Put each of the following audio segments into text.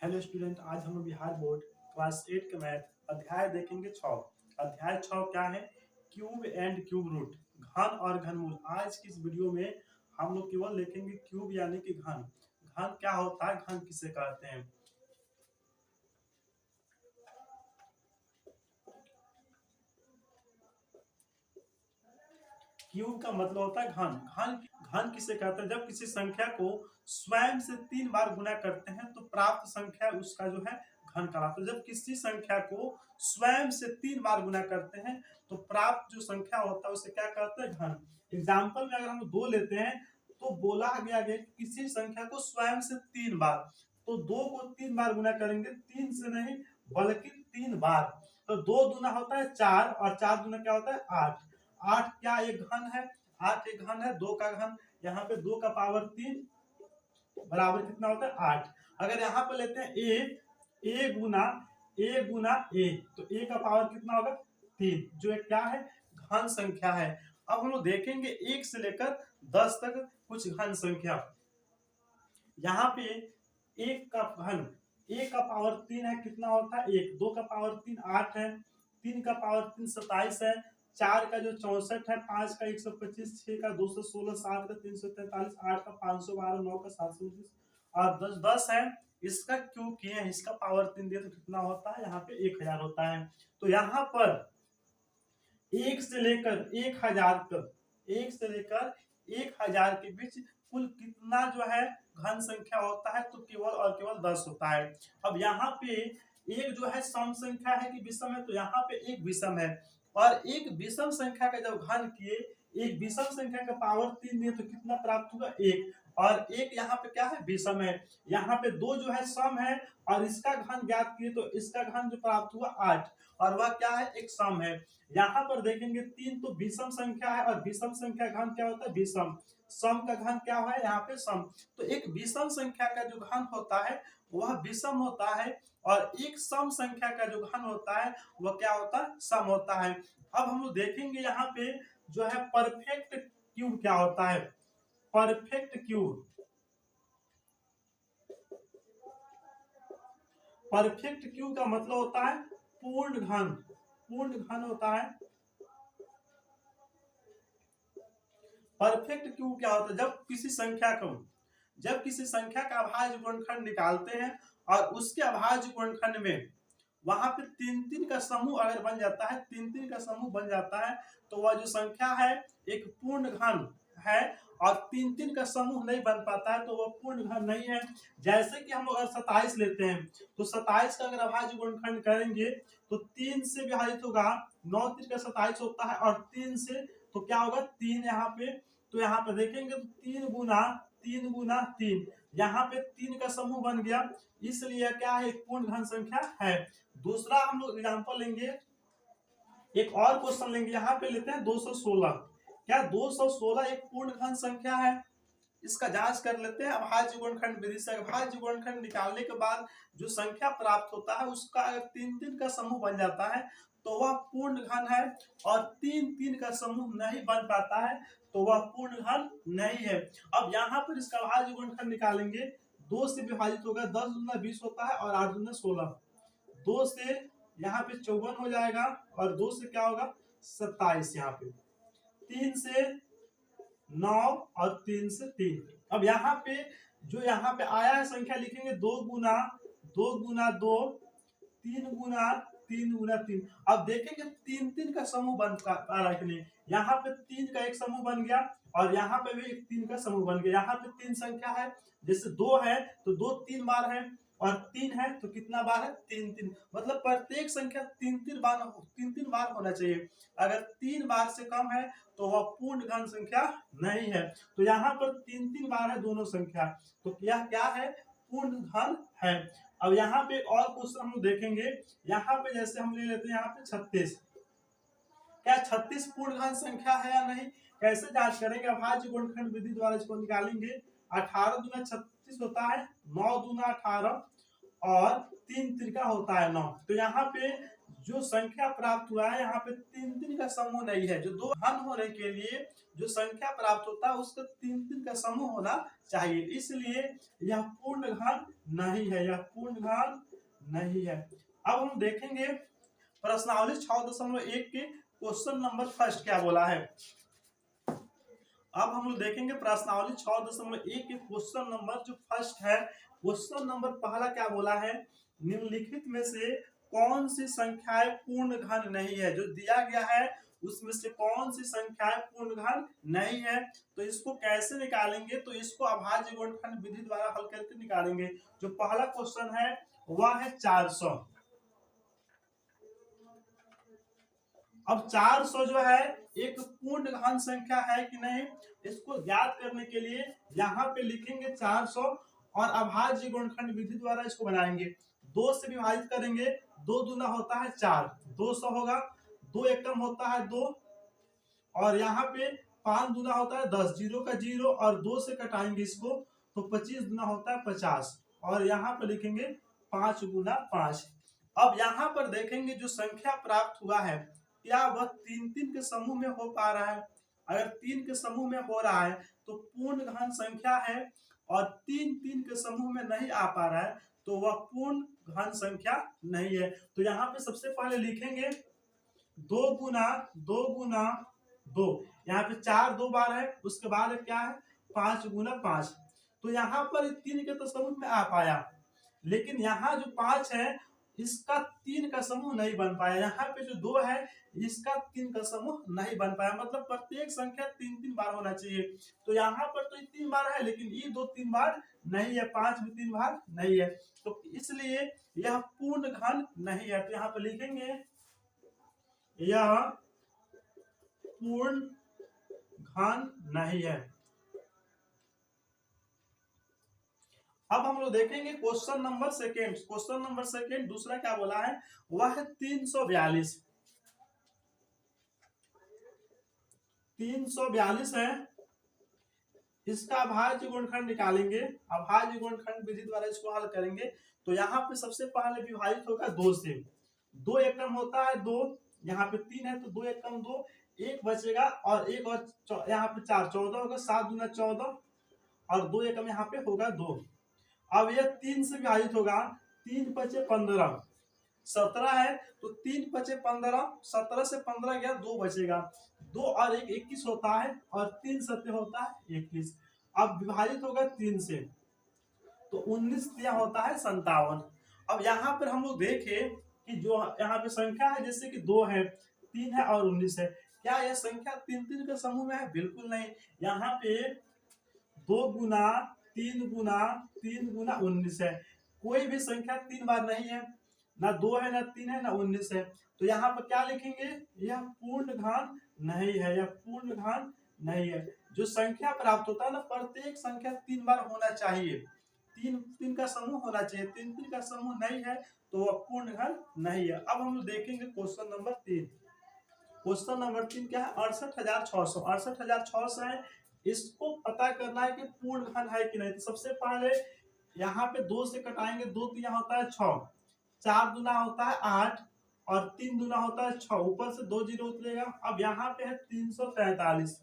Hello student, आज हम Bihar board class 8 के मैथ अध्याय देखेंगे 6। अध्याय 6 क्या है? क्यूब एंड क्यूब रूट, घन और घनमूल। आज की इस वीडियो में हम लोग केवल देखेंगे क्यूब यानी कि घन। घन क्या होता है, घन किसे कहते हैं। क्यूब का मतलब होता है घन। घन घन किसे कहते हैं? जब किसी संख्या को स्वयं से 3 बार गुना करते हैं तो प्राप्त संख्या उसका जो है घन कहलाता है। जब किसी संख्या को स्वयं से 3 बार गुना करते हैं तो प्राप्त जो संख्या होता है उसे क्या कहते हैं? घन। एग्जाम्पल में अगर हम 2 लेते हैं तो बोला गया कि किसी संख्या को स्वयं से 3 बार, तो 2 को 3 बार गुना करेंगे, 3 से नहीं बल्कि 3 बार। तो 2 दूना होता है 4 और 4 दूना क्या होता है 8। 8 क्या एक घन है? 8 एक घन है, 2 का घन। यहाँ पे 2 का पावर 3 बराबर कितना होता है 8। अगर यहाँ पे लेते हैं ए गुना ए, तो ए का पावर कितना होगा 3, जो एक क्या है घन संख्या है। अब हम लोग देखेंगे 1 से लेकर 10 तक कुछ घन संख्या। यहाँ पे 1 का घन, ए का पावर 3 है, कितना होता है 1। 2 का पावर 3 8 है, 3 का पावर 3 27 है, 4 का जो 64 है, 5 का 125, 6 का 216, 7 का 343, 8 का 512, 9 का 729 और 10 है। इसका क्यूब किए हैं, इसका पावर 3 दिए तो कितना होता है? यहाँ पे 1000 होता है। तो यहाँ पर 1 से लेकर 1000 तक, 1 से लेकर 1000 के बीच कुल कितना जो है घन संख्या होता है? तो केवल और केवल 10 होता है। अब यहाँ पे एक जो है सम संख्या है कि विषम है? तो यहाँ पे एक विषम है, और एक विषम संख्या का जब घन किए, एक विषम संख्या का पावर 3 दिए तो कितना प्राप्त होगा 1, और एक यहाँ पे क्या है विषम है। यहाँ पे 2 जो है सम है और इसका घन ज्ञात किए तो इसका घन जो प्राप्त हुआ 8, और वह क्या है एक सम है। यहाँ पर देखेंगे 3 तो विषम संख्या है, और विषम संख्या घन क्या होता है विषम। सम का घन क्या है यहाँ पे सम। तो एक विषम संख्या का जो घन होता है वह विषम होता है, और एक सम संख्या का जो घन होता है वह क्या होता है सम होता है। अब हम लोग देखेंगे यहाँ पे जो है परफेक्ट क्यूब क्या होता है। परफेक्ट क्यूब, परफेक्ट क्यूब का मतलब होता है पूर्ण घन। पूर्ण घन होता है परफेक्ट क्यूब। क्या होता है? जब किसी संख्या का अभाज्य गुणनखंड निकालते हैं और उसके अभाज्य गुणनखंड में वहां पे 3-3 का समूह अगर बन जाता है, 3-3 का समूह बन जाता है, तो वह जो संख्या है एक पूर्ण घन है। और 3-3 का समूह नहीं बन पाता है तो वह पूर्ण घन नहीं है। जैसे कि हम अगर 27 लेते हैं तो 27 का अगर अभाज्य गुणनखंड करेंगे तो 3 से विभाजित होगा, 9 3 का 27 होता है, और 3 से तो क्या होगा 3 यहाँ पे। तो यहाँ पे देखेंगे तो 3 गुना 3, यहाँ पे 3 का समूह बन गया, इसलिए क्या है एक पूर्ण घन संख्या है। दूसरा हम लोग एग्जांपल लेंगे, एक और क्वेश्चन लेंगे। यहाँ पे लेते हैं 216। क्या 216 एक पूर्ण घन संख्या है? इसका जांच कर लेते हैं अभाज्य गुणनखंड विधि से। अभाज्य गुणनखंड निकालने के बाद जो संख्या प्राप्त होता है उसका अगर 3-3 का समूह बन जाता है तो वह पूर्ण घन है, और 3-3 का समूह नहीं बन पाता है तो वह पूर्ण घन नहीं है। अब यहाँ पर इसका अभाज्य गुणनखंड निकालेंगे, 2 से विभाजित होगा, 10 दूना 20 होता है और 8 दूना 16, 2 से यहाँ पे 54 हो जाएगा, और 2 से क्या होगा 27, यहाँ पे 3 से 9 और 3 से 3। अब यहाँ पे जो यहाँ पे आया है संख्या लिखेंगे 2 गुना 2, 3 गुना 3। अब देखेंगे 3-3 का समूह बन पा रहा है कि नहीं। यहाँ पे 3 का एक समूह बन गया, और यहाँ पे भी 3 का समूह बन गया। यहाँ पे 3 संख्या है, जैसे 2 है तो 2 3 बार है, और 3 है तो कितना बार है 3-3। मतलब प्रत्येक संख्या 3-3 बार होना चाहिए। अगर 3 बार से कम है तो वह पूर्ण घन संख्या नहीं है। तो यहाँ पर 3-3 बार है दोनों संख्या, तो यह क्या है पूर्ण घन है। अब यहाँ पे और क्वेश्चन हम देखेंगे। यहाँ पे जैसे हम ले लेते हैं यहाँ पे 36, क्या 36 पूर्ण घन संख्या है या नहीं? कैसे जांच करेंगे? अभाज्य गुणनखंड विधि द्वारा इसको निकालेंगे। 18 दूना 36 होता है, 9 दूना 18 और 3 त्रिका होता है 9। तो यहाँ पे जो संख्या प्राप्त हुआ है यहाँ पे 3-3 का समूह नहीं है। जो दो घन होने के लिए जो संख्या प्राप्त होता है उसका 3 का समूह होना चाहिए, इसलिए यह पूर्ण घन नहीं है, यह पूर्ण घन नहीं है। अब हम देखेंगे प्रश्नावली 6.1 के क्वेश्चन नंबर फर्स्ट क्या बोला है। अब हम लोग देखेंगे प्रश्नावली 6.1 के क्वेश्चन नंबर जो फर्स्ट है, क्वेश्चन नंबर पहला क्या बोला है, निम्नलिखित में से कौन सी संख्याएं पूर्ण घन नहीं है। जो दिया गया है उसमें से कौन सी संख्याएं पूर्ण घन नहीं है, तो इसको कैसे निकालेंगे, तो इसको अभाज्य गुणनखंड विधि द्वारा हल करके निकालेंगे। जो पहला क्वेश्चन है वह है 400। अब 400 जो है एक पूर्ण घन संख्या है कि नहीं, इसको ज्ञात करने के लिए यहाँ पे लिखेंगे 400 और अभाज्य गुणनखंड विधि द्वारा इसको बनाएंगे। 2 से विभाजित करेंगे, 2 दूना होता है 4, 200 होगा, 2 एकम होता है 2 और यहाँ पे 5 दूना होता है 10, 0 का 0 और 2 से कटाएंगे इसको तो 25 दूना होता है 50 और यहाँ पे लिखेंगे 5 गुना 5। अब यहाँ पर देखेंगे जो संख्या प्राप्त हुआ है क्या वह 3 के समूह में हो पा रहा है। अगर 3 के समूह में हो रहा है तो पूर्ण घन संख्या है, और 3 के समूह में नहीं आ पा रहा है तो वह पूर्ण घन संख्या नहीं है। तो यहाँ पे सबसे पहले लिखेंगे 2 गुना 2, यहाँ पे 4 2 बार है, उसके बाद क्या है 5 गुना 5। तो यहाँ पर 3 के तो समूह में आ पाया, लेकिन यहाँ जो 5 है इसका 3 का समूह नहीं बन पाया। यहाँ पे जो 2 है इसका 3 का समूह नहीं बन पाया, मतलब प्रत्येक संख्या 3 बार होना चाहिए। तो यहाँ पर तो 3 बार है, लेकिन ये 2 3 बार नहीं है, 5 भी 3 बार नहीं है, तो इसलिए यह पूर्ण घन नहीं है। तो यहाँ पे लिखेंगे यह पूर्ण घन नहीं है। अब हम लोग देखेंगे question number second. Question number second दूसरा क्या बोला है, वह है 342। 342 है, इसका अभाज्य गुणनखंड निकालेंगे, अभाज्य गुणनखंड विधि द्वारा इसको हल करेंगे। तो यहाँ पे सबसे पहले विभाजित होगा 2 से, 2 एकम होता है 2, यहाँ पे 3 है तो 2 एकम 2, 1 बचेगा और 1 और यहाँ पे 4, 14 होगा, 7 दूना 14 और 2 एकम यहाँ पे होगा 2। अब यह 3 से विभाजित होगा, 3 बचे 15, 17 है तो 3 बचे 15, 17 से 15 गया 2 बचेगा, 2 और 1 21 होता है और 3 सत्य होता है 21। अब विभाजित होगा 3 से तो 19 दिया होता है 57। अब यहाँ पर हम लोग देखें कि जो यहाँ पे संख्या है जैसे कि 2 है, 3 है और 19 है, क्या यह संख्या 3 के समूह में है? बिल्कुल नहीं। यहाँ पे 2 गुना 3 गुना 3 गुना 19 है, कोई भी संख्या 3 बार नहीं है, ना 2 है ना 3 है ना 19 है। तो यहाँ पर क्या लिखेंगे, यह पूर्ण घन नहीं है, यह पूर्ण घन नहीं है। जो संख्या प्राप्त होता है ना, प्रत्येक संख्या 3 बार होना चाहिए, 3 का समूह होना चाहिए, 3 का समूह नहीं है तो वह पूर्ण घन नहीं है। अब हम देखेंगे क्वेश्चन नंबर 3। क्वेश्चन नंबर 3 क्या है, 68,600। 68,600 है, इसको पता करना है कि पूर्ण घन है कि नहीं। तो सबसे पहले यहाँ पे 2 से कटाएंगे, 2 तो यहाँ होता है 6, 4 दूना होता है 8 और 3 दूना होता है 6, ऊपर से 2 जीरो उतरेगा। अब यहाँ पे है 343।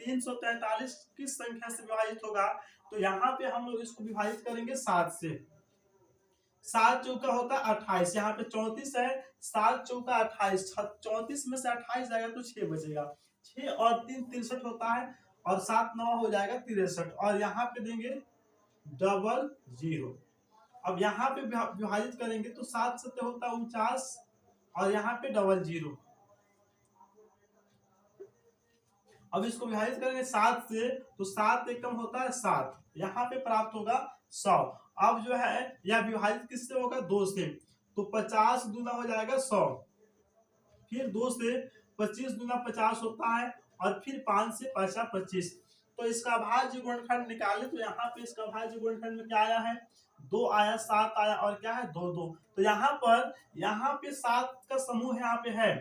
343 किस संख्या से विभाजित होगा, तो यहाँ पे हम लोग इसको विभाजित करेंगे 7 से। 7 चौका होता है 28, यहाँ पे 34 है, 7 चौका 28, 34 में से 28 जाएगा तो 6 बचेगा, 6 और 3 63 होता है और 7 9 हो जाएगा 63 और यहाँ पे देंगे 00। अब यहाँ पे विभाजित करेंगे तो 7 सत्य होता है 49 और यहाँ पे 00। अब इसको विभाजित करेंगे 7 से तो 7 एकम होता है 7, यहाँ पे प्राप्त होगा 100। अब जो है यह विभाजित किससे होगा, 2 से, तो 50 दूना हो जाएगा 100, फिर 2 से 25 दूना 50 होता है और फिर 5 से 5 25। तो इसका अभाज्य गुणनखंड निकाले तो यहाँ पे इसका अभाज्य गुणनखंड में क्या आया है, 2 आया, 7 आया और क्या है 2 2। तो यहाँ पे 7 का समूह यहाँ पे है,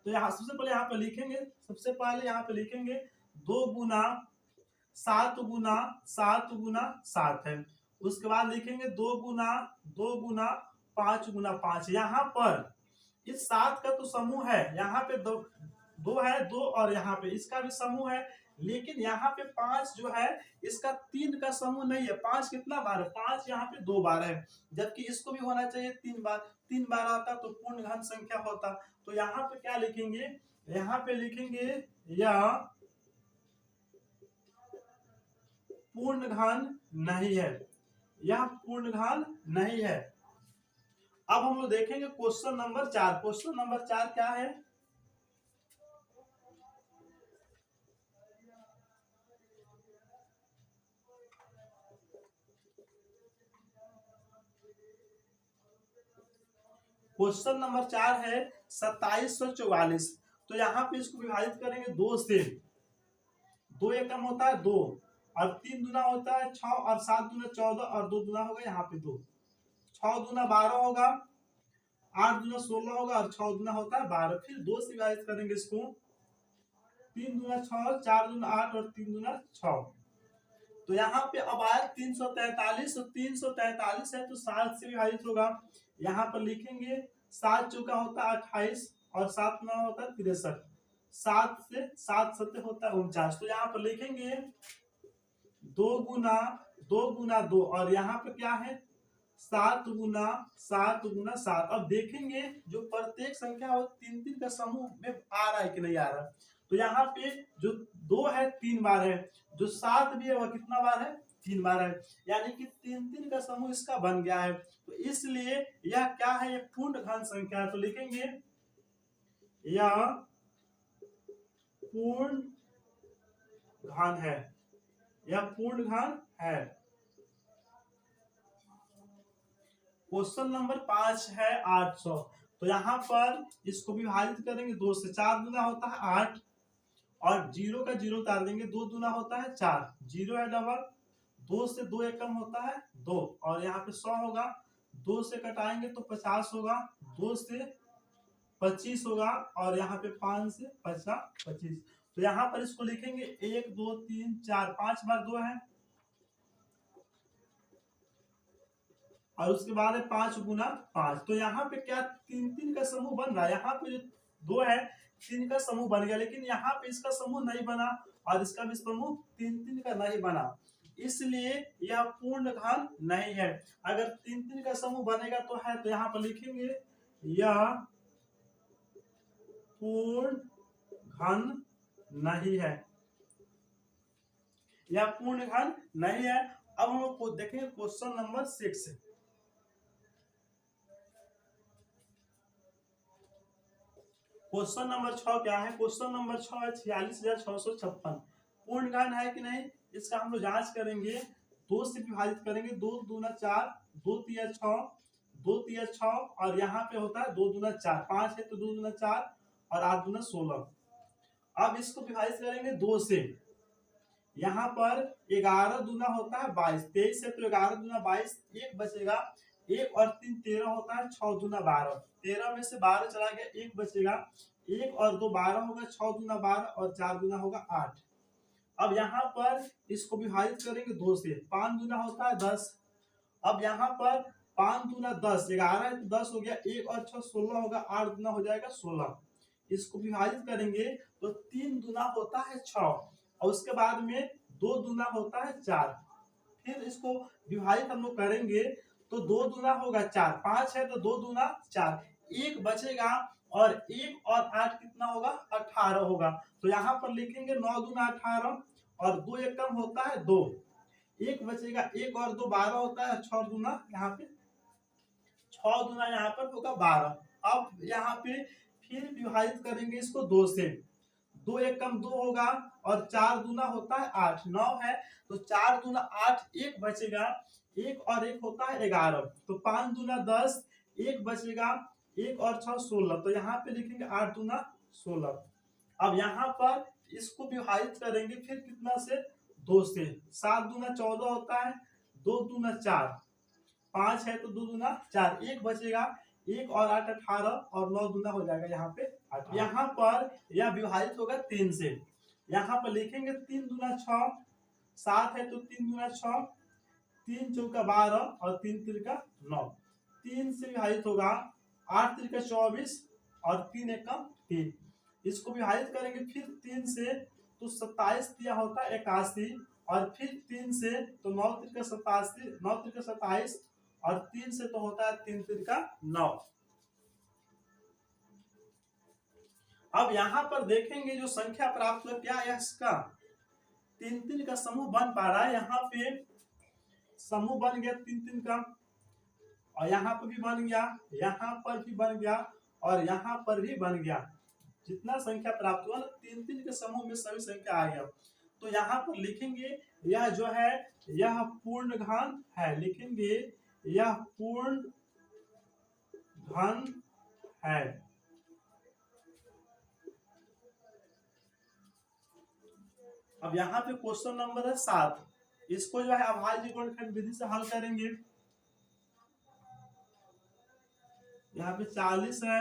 तो यहाँ सबसे पहले यहाँ पे लिखेंगे, सबसे पहले यहाँ पे लिखेंगे 2 गुना 7 गुना 7 गुना 7 है, उसके बाद लिखेंगे 2 गुना 5 गुना 5। यहाँ पर इस 7 का तो समूह है, यहाँ पे 2 है 2 और यहाँ पे इसका भी समूह है, लेकिन यहाँ पे 5 जो है इसका 3 का समूह नहीं है। 5 कितना बार है? 5 यहाँ पे 2 बार है, जबकि इसको भी होना चाहिए 3 बार। 3 बार आता तो पूर्ण घन संख्या होता। तो यहाँ पे क्या लिखेंगे? यहाँ पे लिखेंगे यह पूर्ण घन नहीं है, यह पूर्ण घन नहीं है। अब हम लोग देखेंगे क्वेश्चन नंबर 4। क्वेश्चन नंबर 4 क्या है? क्वेश्चन नंबर 4 है 2744। तो यहाँ पे इसको विभाजित करेंगे 2 से। 2 एकम होता है 2, और 3 दूना होता है 6, और 7 दूना 14, और 2 दूना होगा यहाँ पे 2। 6 दूना 12 होगा, 8 दूना 16 होगा, और 6 दूना होता है 12। फिर 2 से विभाजित करेंगे इसको। 3 दूना 6, 4 दूना 8, और 3 दूना 6। तो यहाँ पे अब आया 343। तो 343 है तो 7 से विभाजित होगा। यहाँ पर लिखेंगे 7 चौका होता है 28, और 7 9 होता है 63। 7 से 7 7 होता है 49। तो यहाँ पर लिखेंगे 2 गुना 2 गुना 2, और यहाँ पे क्या है 7 गुना 7 गुना 7। अब देखेंगे जो प्रत्येक संख्या हो 3 3 का समूह में आ रहा है कि नहीं आ रहा। तो यहाँ पे जो 2 है 3 बार है, जो 7 भी है वह कितना बार है? 3 बार है, यानी कि 3 3 का समूह इसका बन गया है। तो इसलिए यह क्या है? यह पूर्ण घन संख्या है। तो लिखेंगे यह पूर्ण घन है, यह पूर्ण घन है। क्वेश्चन नंबर 5 है 800। तो यहाँ पर इसको विभाजित करेंगे 2 से। 4 दूना होता है 8, और 0 का 0 उतार देंगे। 2 दूना होता है 4, 0 है डबल। 2 से 2 एकम होता है 2, और यहाँ पे 100 होगा। 2 से कटाएंगे तो 50 होगा। 2 से 25 होगा, और यहाँ पे 5 से 50 25। तो यहाँ पर इसको लिखेंगे 1 2 3 4, 5 बार 2 है, और उसके बाद है 5 गुना 5। तो यहाँ पे क्या 3 3 का समूह बन रहा है। यहाँ पे जो 2 है 3 का समूह बन गया, लेकिन यहाँ पे इसका समूह नहीं बना, और इसका भी समूह 3 3 का नहीं बना। इसलिए यह पूर्ण घन नहीं है। अगर 3 3 का समूह बनेगा तो है। तो यहाँ पर लिखेंगे यह पूर्ण घन नहीं है, यह पूर्ण घन नहीं है। अब हम लोग को देखेंगे क्वेश्चन नंबर 6। क्वेश्चन नंबर 6 क्या है? क्वेश्चन नंबर 6 है 46,656। पूर्ण घन है कि नहीं, इसका हम लोग जांच करेंगे। 2 से विभाजित करेंगे। 2 दूना 4, 2 तिया 6, 2 तिया 6, और यहाँ पे होता है 2 दूना 4। 5 है तो 2 दूना 4, और 8 दूना 16। अब इसको विभाजित करेंगे 2 से। यहाँ पर 11 दूना होता है 22। 23 है तो 11 दूना 22, 1 बचेगा। 1 और 3 13 होता है। 6 दूना 12, 13 में से 12 चला गया, 1 बचेगा। 1 और 2 12 होगा। 6 दूना 12, और 4 दूना होगा 8। अब यहाँ पर इसको विभाजित करेंगे 2 से। 5 दूना होता है 10। अब यहाँ पर 5 दूना 10, 11 है तो 10 हो गया। 1 और 6 16 होगा। 8 दूना हो जाएगा 16। इसको विभाजित करेंगे तो 3 दूना होता है 6, और उसके बाद में 2 दूना होता है 4। फिर इसको विभाजित हम लोग करेंगे तो 2 दूना होगा 4। 5 है तो 2 दूना 4, 1 बचेगा। और 1 और 8 कितना होगा? 18 होगा। तो यहाँ पर लिखेंगे 9 दूना 18, और 2 एकम होता है 2, 1 बचेगा। 1 और 2 12 होता है। 6 दूना यहाँ पे 6 दूना यहाँ पर होगा 12। अब यहाँ पे फिर विभाजित करेंगे इसको 2 से। 2 एकम 2 होगा, और 4 दूना होता है 8। 9 है तो 4 दूना 8, 1 बचेगा। 1 और 1 होता है 11। तो 5 दूना 10, 1 बचेगा। 1 और 6 16। तो यहाँ पे लिखेंगे 8 दूना 16। अब यहाँ पर इसको विभाजित करेंगे फिर कितना से? 2 से। 7 दूना 14 होता है। 2 दूना 4, 5 है तो 2 दूना 4, 1 बचेगा। 1 और 8 18, और 9 दूना हो जाएगा यहाँ पे 8। यहाँ पर यह विभाजित होगा 3 से। यहाँ पर लिखेंगे 3 दूना 6, 7 है तो 3 दूना 6, 3 चौका 12, और 3 तिरका 9। 3 से विभाजित होगा। 8 तिरका 24, और 3 एकम 3। इसको विभाजित करेंगे फिर 3 से। तो 27 दिया होता है 81, और फिर 3 से तो 9 तिरका 87, 9 तिरका 27, और 3 से तो होता है 3 तिरका 9। अब यहाँ पर देखेंगे जो संख्या प्राप्त हुआ क्या है इसका 3 का समूह बन पा रहा है। यहाँ पे समूह बन गया 3 का, और यहाँ पर भी बन गया, यहाँ पर भी बन गया, और यहाँ पर भी बन गया। जितना संख्या प्राप्त हुआ 3 के समूह में सभी संख्या आ गया। तो यहाँ पर लिखेंगे यह जो है यह पूर्ण घन है, लिखेंगे यह पूर्ण घन है। अब यहाँ पे क्वेश्चन नंबर है 7, इसको जो है अभाज्य गुणनखंड विधि से हल करेंगे। यहाँ पे 40 है,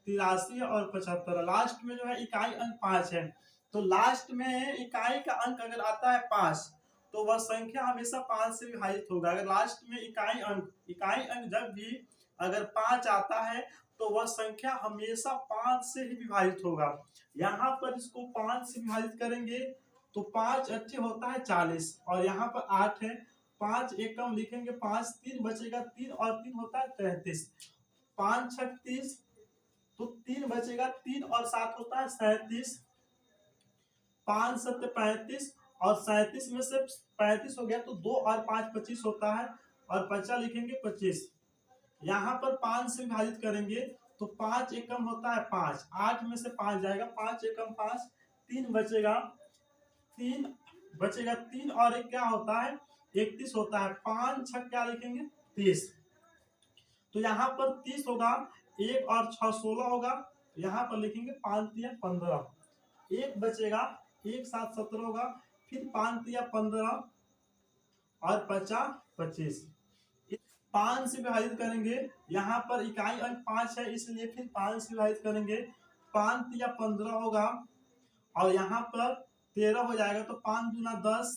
83 और 75, लास्ट में जो है इकाई अंक 5 है। तो लास्ट में इकाई का अंक अगर आता है 5 तो वह संख्या हमेशा 5 से विभाजित होगा। अगर लास्ट में इकाई अंक जब भी अगर 5 आता है तो वह संख्या हमेशा 5 से ही विभाजित होगा। यहाँ पर इसको 5 से विभाजित करेंगे तो 5 अच्छे होता है 40, और यहाँ पर 8 है, 5 एकम लिखेंगे 5, 3 बचेगा 3, और 3 होता है 33, 5 6 30, तो 3 बचेगा 3 और 7 होता है 37, 5 7 35, और 37 में से 35 हो गया तो 2 और 5 25 होता है, और 50 लिखेंगे 25। यहाँ पर 5 से विभाजित करेंगे तो 5 एकम होता है 5, 8 में से 5 जाएगा, 5 एकम 5, 3 बचेगा 3 और एक क्या होता है 31 होता है, 5 6 क्या लिखेंगे 30। तो यहाँ पर 30 होगा, 1 और 6 16 होगा, यहाँ पर लिखेंगे 5 3 15, 1 बचेगा, 1 7 17 होगा, फिर 5 3 15 और 50 25। 5 से विभाजित करेंगे, यहाँ पर इकाई अंक 5 है इसलिए फिर 5 से विभाजित करेंगे, 5 3 15 होगा, और यहाँ पर 13 हो जाएगा, तो 5 दूना 10,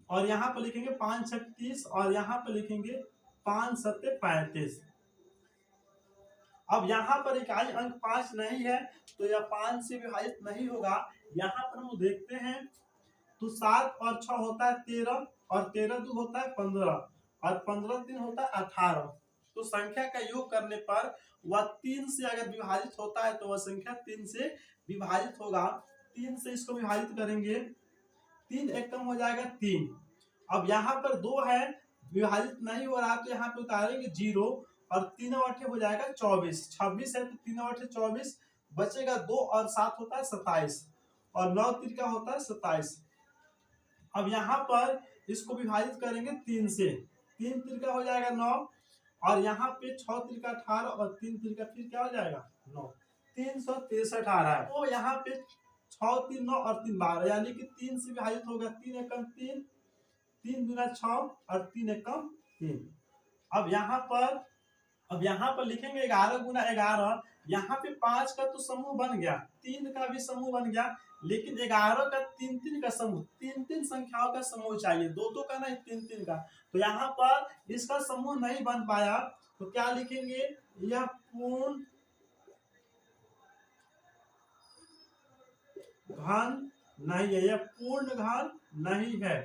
और यहाँ पर लिखेंगे 5 6 30, और यहाँ पर लिखेंगे 5 7 35। अब यहाँ पर इकाई अंक 5 नहीं है तो यह 5 से विभाजित नहीं होगा। यहाँ पर हम देखते हैं तो 7 और 6 होता है 13, और 13 2 होता है 15, और 15 3 होता है 18। तो संख्या का योग करने पर वह 3 से अगर विभाजित होता है तो वह संख्या 3 से विभाजित होगा। 3 से इसको विभाजित करेंगे, 3 एक कम हो जाएगा 3। अब यहाँ पर 2 है, विभाजित नहीं हो रहा तो यहाँ पे उतारेंगे 0, और 3 8 हो जाएगा 24, 26 है तो 3 8 24, बचेगा 2 और 7 होता है 27, और 9 3 का होता है 27। अब यहाँ पर इसको विभाजित करेंगे 3 से, 3 3 का हो जाएगा 9, और यहाँ पे 6 3 का 18, और 3 3 का फिर क्या हो जाएगा 9, 363 आ रहा है। तो यहाँ पे 6 3 9 और 3 12, यानी कि 3 से विभाजित होगा, 3 एकम 3, 3 दूना 6, और 3 एकम 3। अब यहाँ पर लिखेंगे 11 गुना 11, यहाँ पे 5 का तो समूह बन गया, 3 का भी समूह बन गया, लेकिन 11 का 3 3 का समूह, 3 3 संख्याओं का समूह चाहिए, 2 2 का नहीं 3 3 का। तो यहाँ पर इसका समूह नहीं बन पाया तो क्या लिखेंगे, यह पूर्ण घन नहीं है, यह पूर्ण घन नहीं है।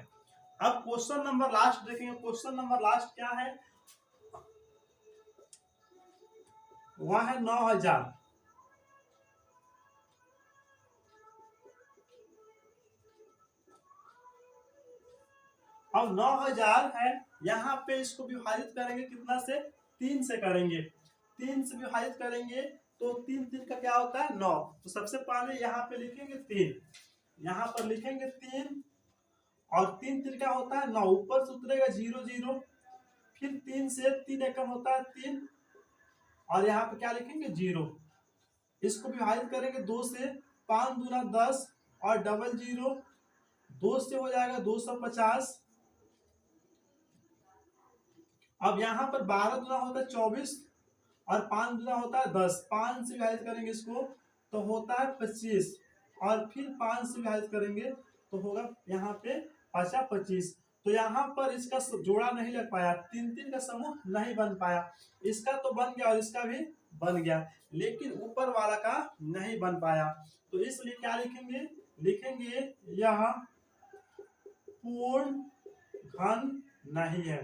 अब क्वेश्चन नंबर लास्ट देखेंगे। क्वेश्चन नंबर लास्ट क्या है, वह है 9000। अब 9000 है, यहाँ पे इसको विभाजित करेंगे कितना से, 3 से करेंगे, 3 से विभाजित करेंगे तो 3 3 का क्या होता है 9। तो सबसे पहले यहाँ पे लिखेंगे 3, यहाँ पर लिखेंगे 3, और 3 3 का होता है 9, ऊपर से उतरेगा 0 0, फिर 3 से 3 एकम होता है 3, और यहाँ पे क्या लिखेंगे 0। इसको विभाजित करेंगे 2 से, 5 दूना 10, और डबल 0, 2 से हो जाएगा 250। अब यहाँ पर 12 दूना होता है 24, और 5 दूना होता है 10, 5 से विभाजित करेंगे इसको तो होता है 25, और फिर 5 से विभाजित करेंगे तो होगा यहाँ पे 25। तो यहाँ पर इसका जोड़ा नहीं लग पाया, 3-3 का समूह नहीं बन पाया। इसका तो बन गया और इसका भी बन गया, लेकिन ऊपर वाला का नहीं बन पाया। तो इसलिए क्या लिखेंगे, लिखेंगे यह पूर्ण घन नहीं है।